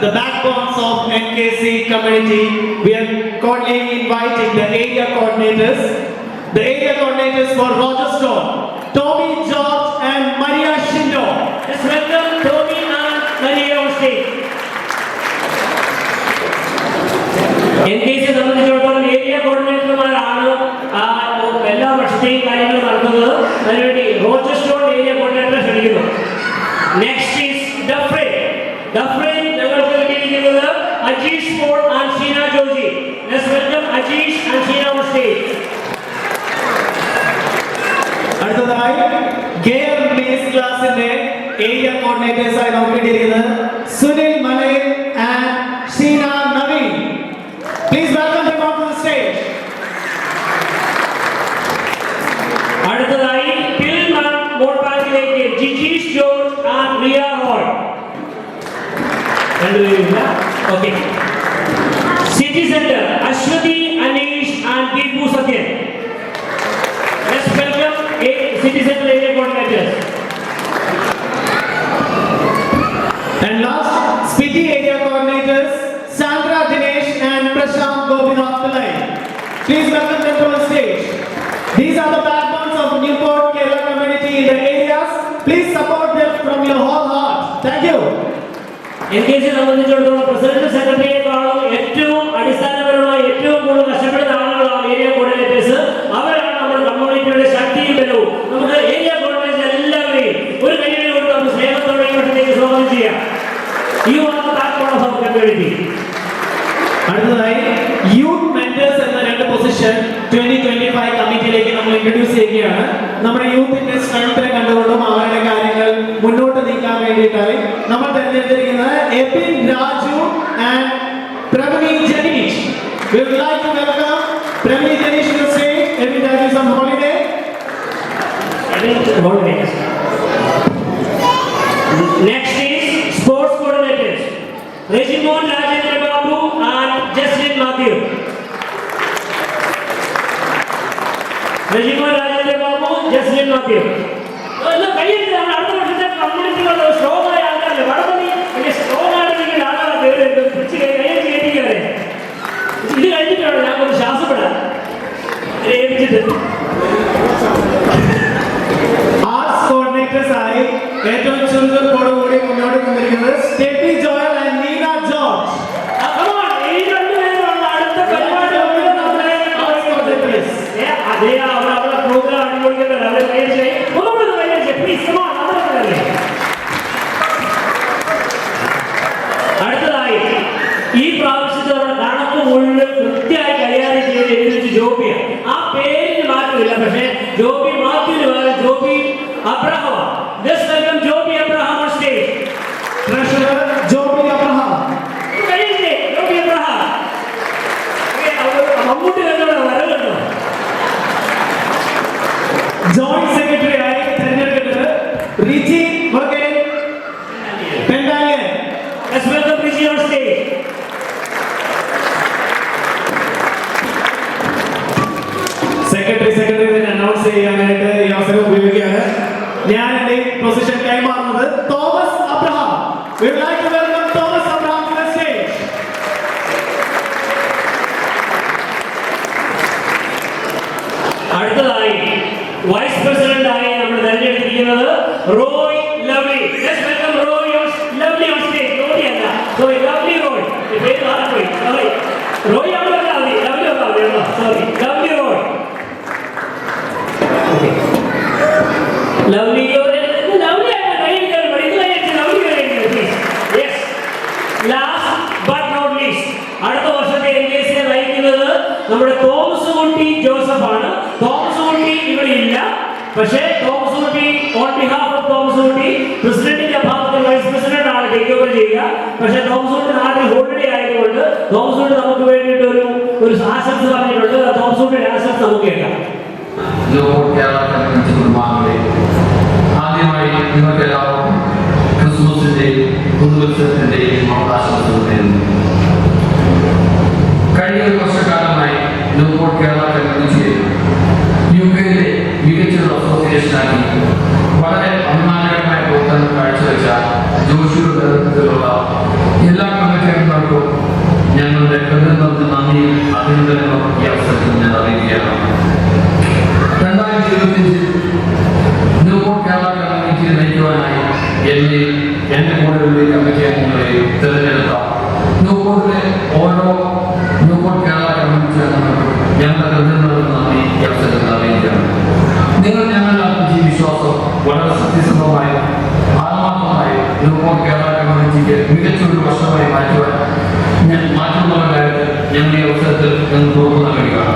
the backbones of NKC community, we are cordially inviting the area coordinators. The area coordinators for Rogerstone, Tommy George and Maria Shindo. Let's welcome Tommy and Maria on stage. NKC സംബന്ധിച്ചിടത്തോളം area കോർഡിനേറ്റർമാരാണ് എല്ലാ വർഷത്തെയും കാര്യങ്ങൾ നടക്കുന്നത്. അതിനുവേണ്ടി റോച്ചസ്റ്റോൺ area കോർഡിനേറ്ററെ ക്ഷണിക്കുന്നു. Next is Dufferin. Dufferin ഞങ്ങൾക്ക് കിട്ടിയിരിക്കുന്നത് Ajeesh Paul and Sheena Joji. Let's welcome Ajeesh and Sheena on stage. അടുത്തതായി ഗെയർ ബേസ് ക്ലാസിന്റെ ഏരിയ കോർഡിനേറ്റേഴ്സ് ആയി നമുക്ക് കിട്ടിയിരിക്കുന്നത് Sunil Malayil and Sheena Naveen. Please welcome them on the stage. അടുത്തതായി പിൽമാൻ മോൾപാക്കിലേക്ക് ജിജീഷ് ജോർജ് ആൻഡ് റിയ റോയ്. രണ്ടുപേരില്ല. Okay. City centre Aswathy Aneesh and Deepu Sathyan. Let's welcome city centre area coordinators. And last, Spiti area coordinators Sandra Dinesh and Prashant Gopinath Pillai. Please welcome them to the stage. These are the backbones of Newport Kerala community in the areas. Please support them from your whole heart. Thank you. എൻകെസി സംബന്ധിച്ചിടത്തോളം president സെക്രട്ടറിയെക്കാളും ഏറ്റവും അടിസ്ഥാനപരമായി ഏറ്റവും കൂടുതൽ കഷ്ടപ്പെടുന്ന ആളുകളാണ് area coordinators. അവരാണ് നമ്മുടെ കമ്മ്യൂണിറ്റിയുടെ ശക്തിയും ബലവും. നമുക്ക് ഏരിയ കോർഡിനേറ്റേഴ്സ് എല്ലാവരെയും ഒരു കൈയ്യടി കൊണ്ട് നമുക്ക് സ്നേഹത്തോടെ ഈ വർഷത്തേക്ക് സ്വാഗതം ചെയ്യാം. You are the backbone of our community. അടുത്തതായി യൂത്ത് മെന്റേഴ്സ് എന്ന രണ്ട് പൊസിഷൻ 2025 കമ്മിറ്റിയിലേക്ക് നമ്മൾ ഇൻട്രൊഡ്യൂസ് ചെയ്യുകയാണ്. നമ്മുടെ യൂത്തിന്റെ സ്ട്രെങ്തിനെ കണ്ടുകൊണ്ടും അവരുടെ കാര്യങ്ങൾ മുന്നോട്ട് നീക്കാൻ വേണ്ടിയിട്ടായി നമ്മൾ തെരഞ്ഞെടുത്തിരിക്കുന്നത് Ebin Raju and Praveen Janeesh. We would like to welcome Praveen Janish to the stage. Ebi Raju is on holiday. Next is sports coordinators Regimon Rajendra Babu and Jaslin Matthew. Regimon Rajendra Babu, Jaslin Matthew. No, കയ്യിൽ അടുത്ത വർഷത്തെ കമ്മ്യൂണിറ്റികളുടെ strong ആയ ആൾക്കാരല്ലേ വടമണി വലിയ strong ആണെങ്കിൽ ആളുകളെ പിടിച്ച് കയ്യിൽ കയറ്റിക്കാതെ ഇത് കഴിഞ്ഞിട്ടാണ് ഞാൻ ഒന്ന് ശ്വാസപ്പെടാൻ ഏൽപ്പിച്ചിട്ട്. ആർട്സ് കോർഡിനേറ്റേഴ്സ് ആയി ഏറ്റവും ചുരുക്കത്തോടുകൂടി മുന്നോട്ട് വന്നിരിക്കുന്നത് Steffi Joel and Neena George. ഈ രണ്ടുപേരുള്ള അടുത്ത പരിപാടി അതേ അവരുടെ പ്രോഗ്രാം അടിപൊളിക്കുന്നത് അവരെ പ്ലീസ്. അടുത്തതായി ഈ പ്രാവശ്യത്തെ കണക്ക് മുഴുവൻ കൃത്യമായി കൈകാര്യം ചെയ്ത് എഴുതിച്ച് ജോബിയ. ആ പേരിന് മാറ്റമില്ല, പക്ഷേ ജോബി മാത്യുവിന് പകരം Joby Abraham. Let's welcome Joby Abraham on stage. Treasurer Joby Abraham. Joby Abraham Mammootty കണ്ടോ വരവുണ്ടോ. ജോയിന്റ് സെക്രട്ടറി ആയി തെരഞ്ഞെടുക്കുന്നത് Riji Vakel Pendalian. Let's welcome Riji on stage. Secretary announce ചെയ്യാനായിട്ട് ഈ അവസരം ഉപയോഗിക്കുകയാണ്. ഞാൻ എന്റെ പൊസിഷൻ കൈമാറുന്നത് Thomas Abraham. We would like to welcome Thomas Abraham to the stage. അടുത്തതായി വൈസ് പ്രസിഡന്റ് ആയി നമ്മൾ തെരഞ്ഞെടുത്തിരിക്കുന്നത് Roy Lovely. Let's welcome Roy Lovely on stage. Roy അല്ല, സോറി ലവ്ലി റോയ്. പേര് മാറിപ്പോയി. സോറി റോയ് അവിടെ Lovely sorry Lovely Roy. Lovely Lovely last but not least അടുത്ത വർഷത്തെ എൻകെസിയെ നയിക്കുന്നത് നമ്മുടെ തോമസ് കുട്ടി ജോസഫ് ആണ്. തോമസ് കുട്ടി ഇവിടെ ഇല്ല, പക്ഷേ തോമസ് കുട്ടി ഓൺ ബിഹാഫ് ഓഫ് തോമസ് കുട്ടി പ്രസിഡന്റിന്റെ ഭാഗത്ത് വൈസ് പ്രസിഡന്റ് ആണ് ടേക്ക് ഓവർ ചെയ്യുക. പക്ഷേ തോമസ് കുട്ടി നാട്ടിൽ ഹോളിഡേ ആയതുകൊണ്ട് തോമസ് കുട്ടി നമുക്ക് വേണ്ടിയിട്ട് ഒരു ആശംസ പറഞ്ഞിട്ടുണ്ട്. തോമസ് കുട്ടിയുടെ ആശംസ നമുക്ക് കേൾക്കാം. ആദ്യമായി നിങ്ങൾക്കെല്ലാവർക്കും ക്രിസ്മസിന്റെയും പുതുവത്സരത്തിന്റെയും ആശംസകൾ നേരുന്നു. കഴിഞ്ഞ ഒരു വർഷക്കാലമായി ന്യൂപോർട്ട് കേരള കമ്മ്യൂണിറ്റിയെ യുകെയിലെ മികച്ചൊരു അസോസിയേഷനാക്കി വളരെ അഭിമാനകരമായ പ്രവർത്തനം കാഴ്ചവെച്ച ജോഷിയുടെ നേതൃത്വത്തിലുള്ള എല്ലാ കമ്മിറ്റി ഞങ്ങളുടെ ഹൃദയം നന്ദി അഭിനന്ദനങ്ങളും ഈ അവസരത്തിൽ ഞാൻ അറിയിക്കുകയാണ്. 2025 ന്യൂപോർട്ട് കേരള കമ്മ്യൂണിറ്റിയെ നയിക്കുവാനായി എന്റെ കൂടെയുള്ള കമ്മിറ്റി അംഗങ്ങളെ തിരഞ്ഞെടുത്ത ന്യൂപോർട്ടിലെ ഓരോ ന്യൂപോർട്ട് കേരള കമ്മ്യൂണിറ്റി അംഗങ്ങൾക്കും ഞങ്ങളുടെ ഹൃദയം നന്ദി ഈ അവസരത്തിൽ അറിയിക്കുകയാണ്. നിങ്ങൾ ഞങ്ങളുടെ അർപ്പിച്ച വിശ്വാസം വളരെ സത്യസന്ധമായും ആത്മാർത്ഥമായും ന്യൂപോർട്ട് കേരള കമ്മ്യൂണിറ്റിക്ക് മികച്ചൊരു വർഷമായി മാറ്റുന്നുള്ള കാര്യത്തിൽ ഞങ്ങൾ ഈ അവസരത്തിൽ നിങ്ങൾക്ക് ഉറപ്പ് നൽകുകയാണ്.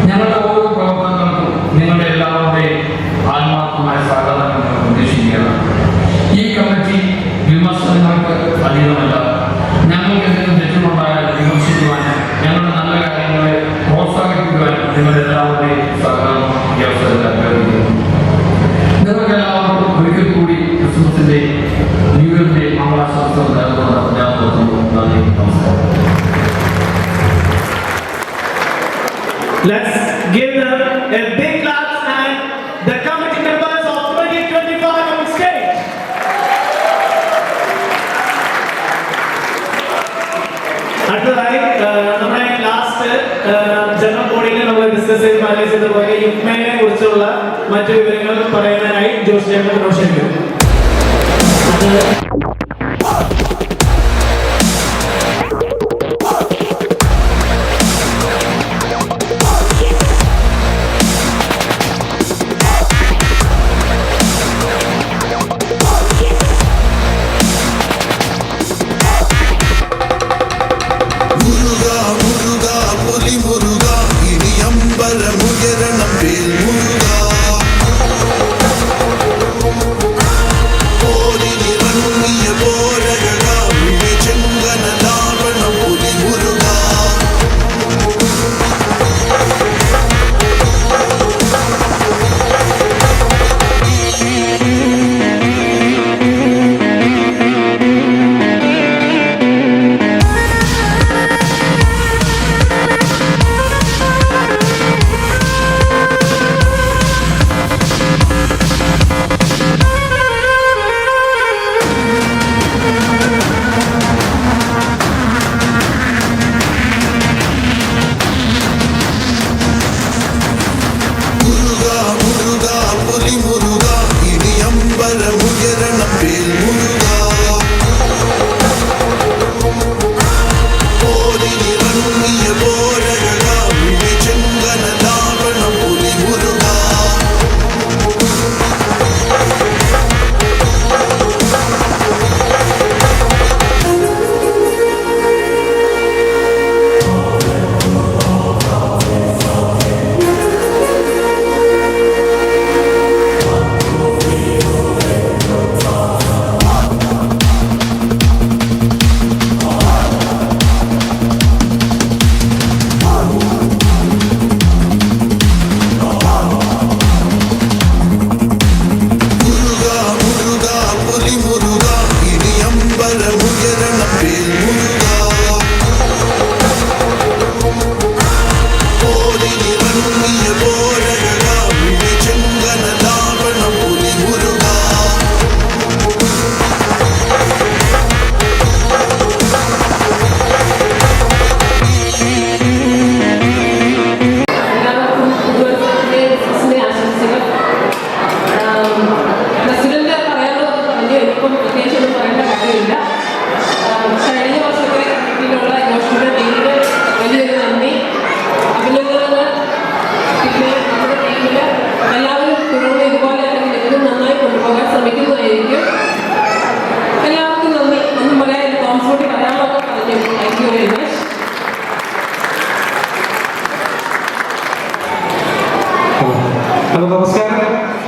ഞങ്ങളുടെ ഓരോ പ്രവർത്തനങ്ങൾക്കും നിങ്ങളുടെ എല്ലാവരുടെയും ആത്മാർത്ഥമായ സഹകരണം ഞങ്ങൾ പ്രതീക്ഷിക്കുകയാണ്. ഈ കമ്മിറ്റി വിമർശനങ്ങൾക്ക് അധീനമല്ല. ഞങ്ങൾക്ക് എന്തെങ്കിലും തെറ്റുണ്ടായാൽ വിമർശിക്കുവാനും ഞങ്ങളുടെ നല്ല കാര്യങ്ങളെ പ്രോത്സാഹിപ്പിക്കുവാനും നിങ്ങളുടെ എല്ലാവരുടെയും സഹകരണം ഈ അവസരത്തിൽ അഭ്യർത്ഥിക്കുന്നു. നിങ്ങൾക്ക് എല്ലാവർക്കും ഒരിക്കൽ കൂടി ക്രിസ്മസിന്റെ ന്യൂ ഇയറിന്റെ മംഗളാശംസകൾ നേർന്നുകൊണ്ട് ഞാൻ നിർത്തുന്നു. നന്ദി, നമസ്കാരം. Let's give them a big clap and the committee members of 2025 on stage. അടുത്തതായി നമ്മുടെ ലാസ്റ്റ് ജനറൽ ബോഡിയിൽ നമ്മൾ ഡിസ്കസ് ചെയ്തതുപോലെ യുക്മേനെ കുറിച്ചുള്ള മറ്റു വിവരങ്ങൾ പറയാനായി ജോസ് ചേട്ടൻ ക്ഷണിക്കും.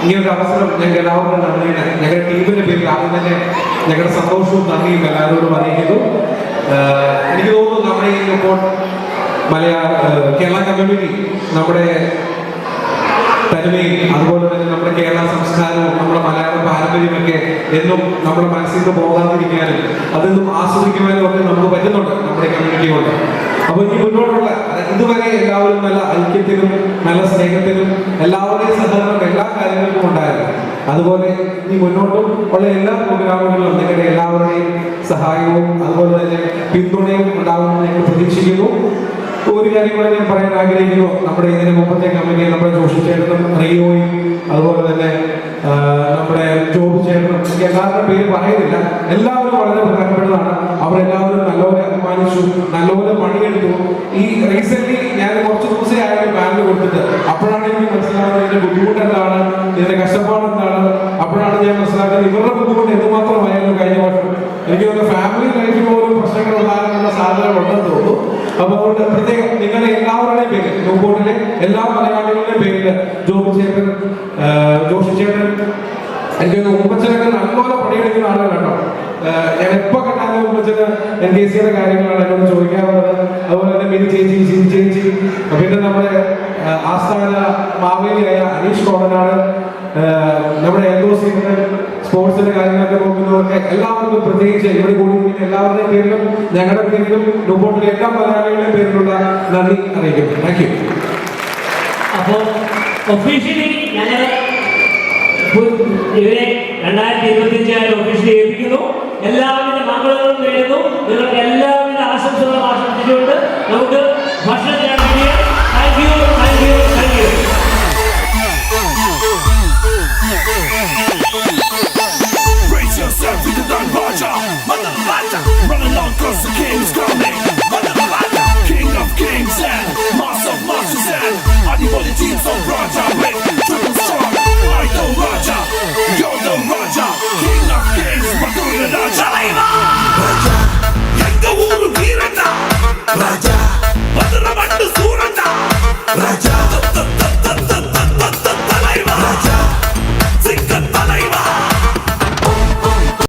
ഇങ്ങനൊരു അവസരം ഞങ്ങൾക്ക് എല്ലാവർക്കും നന്ദിയാണ്. ഞങ്ങളുടെ ടീമിന്റെ പേരിൽ ആദ്യം തന്നെ ഞങ്ങളുടെ സന്തോഷവും നന്ദിയും എല്ലാവരോടും അറിയിക്കുന്നു. എനിക്ക് തോന്നുന്നു നമ്മുടെ ഈ ഇപ്പോൾ കേരള കമ്മ്യൂണിറ്റി നമ്മുടെ തനിമയും അതുപോലെ തന്നെ നമ്മുടെ കേരള സംസ്കാരവും നമ്മുടെ മലയാള പാരമ്പര്യമൊക്കെ എന്നും നമ്മുടെ മനസ്സിൽ നിന്ന് പോകാതിരിക്കാനും അതൊന്നും ആസ്വദിക്കുവാനും ഒക്കെ നമുക്ക് പറ്റുന്നുണ്ട് നമ്മുടെ കമ്മ്യൂണിറ്റി കൊണ്ട്. അപ്പൊ ഈ മുന്നോട്ടുള്ള ഇതുവരെ എല്ലാവരും നല്ല ഐക്യത്തിലും നല്ല സ്നേഹത്തിലും എല്ലാവരുടെയും സഹകരണം എല്ലാ കാര്യങ്ങൾക്കും ഉണ്ടായിരുന്നു. അതുപോലെ ഈ മുന്നോട്ടും ഉള്ള എല്ലാ പ്രോഗ്രാമുകളിലും നിങ്ങളുടെ എല്ലാവരുടെയും സഹായവും അതുപോലെ തന്നെ പിന്തുണയും ഉണ്ടാകുമെന്ന് ഞങ്ങൾ കാര്യങ്ങൾ ഞാൻ പറയാൻ ആഗ്രഹിക്കുന്നു. നമ്മുടെ ഇതിന് മുമ്പത്തെ കമ്മിറ്റി നമ്മുടെ ജോഷി ചേട്ടനും റിയോയും അതുപോലെ തന്നെ നമ്മുടെ ജോബ് ചേട്ടനും എനിക്ക് എല്ലാവരുടെ പേര് പറയുന്നില്ല. എല്ലാവരും വളരെ പ്രധാനപ്പെട്ടതാണ്. അവരെല്ലാവരും നല്ലപോലെ അഭിമാനിച്ചു, നല്ലപോലെ പണിയെടുത്തു. ഈ റീസെന്റ് ഞാൻ കുറച്ച് ദിവസമേ ആയാലും ബാങ്ക് കൊടുത്തിട്ട് അപ്പോഴാണ് എനിക്ക് മനസ്സിലാവുന്നത് ഇതിന്റെ ബുദ്ധിമുട്ട് എന്താണ്, ഇതിന്റെ കഷ്ടപ്പാട് എന്താണ്. അപ്പോഴാണ് ഞാൻ മനസ്സിലാക്കുന്നത് ഇവരുടെ ബുദ്ധിമുട്ട് എന്തുമാത്രമായാലും കഴിഞ്ഞ വർഷം എനിക്ക് തോന്നുന്നു ഫാമിലി ലൈഫിൽ പോലും പ്രശ്നങ്ങൾ ഉണ്ടാകാനുള്ള സാധ്യത ഉണ്ടെന്ന് തോന്നുന്നു. അപ്പൊ അതുകൊണ്ട് പ്രത്യേകം നിങ്ങളുടെ എല്ലാവരുടെയും പേര്, ന്യൂപോർട്ടിലെ എല്ലാ മലയാളികളുടെയും പേരിൽ ജോഷി ചേട്ടൻ എനിക്ക് ഉമ്മച്ചനൊക്കെ നല്ലപോലെ പണിയെടുക്കുന്ന ആളുകളാണോ. ഞാൻ എപ്പോ കണ്ടാലും ഉമ്മച്ചന് NKCയുടെ കാര്യങ്ങളാണ് എന്നോട് ചോദിക്കാറുള്ളത്. അതുപോലെ തന്നെ മിനി ചേച്ചി, ജിൻ ചേച്ചി, പിന്നെ നമ്മുടെ ആസ്ഥാന മാവേലിയായ അനീഷ് കോടനാട്, നമ്മുടെ LOC സ്പോർട്സിന്റെ കാര്യങ്ങളൊക്കെ നോക്കുന്നവർക്ക് എല്ലാവർക്കും പ്രത്യേകിച്ച് ഇവിടെ കൂടി എല്ലാവരുടെയും പേരിലും ഞങ്ങളുടെ പേരിലും ന്യൂപോർട്ടിലെ എല്ലാ മലയാളികളുടെയും പേരിലുള്ള നന്ദി അറിയിക്കുന്നു. Thank you. അപ്പോൾ ഒഫീഷ്യലി ഞങ്ങൾ ഇവരെ 2025 ഒഫീഷ്യലി ഏൽപ്പിക്കുന്നു. എല്ലാവിധ മംഗളങ്ങളും നേരുന്നു. നിങ്ങൾക്ക് എല്ലാവിധ ആശംസകളും ആശംസിച്ചുകൊണ്ട് നമുക്ക് ഭക്ഷണത്തിനാണ് thank you, thank you, thank you. Brace yourself with the Don Raja, Mother Raja, run along 'cause the king's coming. Mother Raja, king of kings and master of masters and Adiboli teams of Raja with triple strong. I know Raja, you're the Raja, king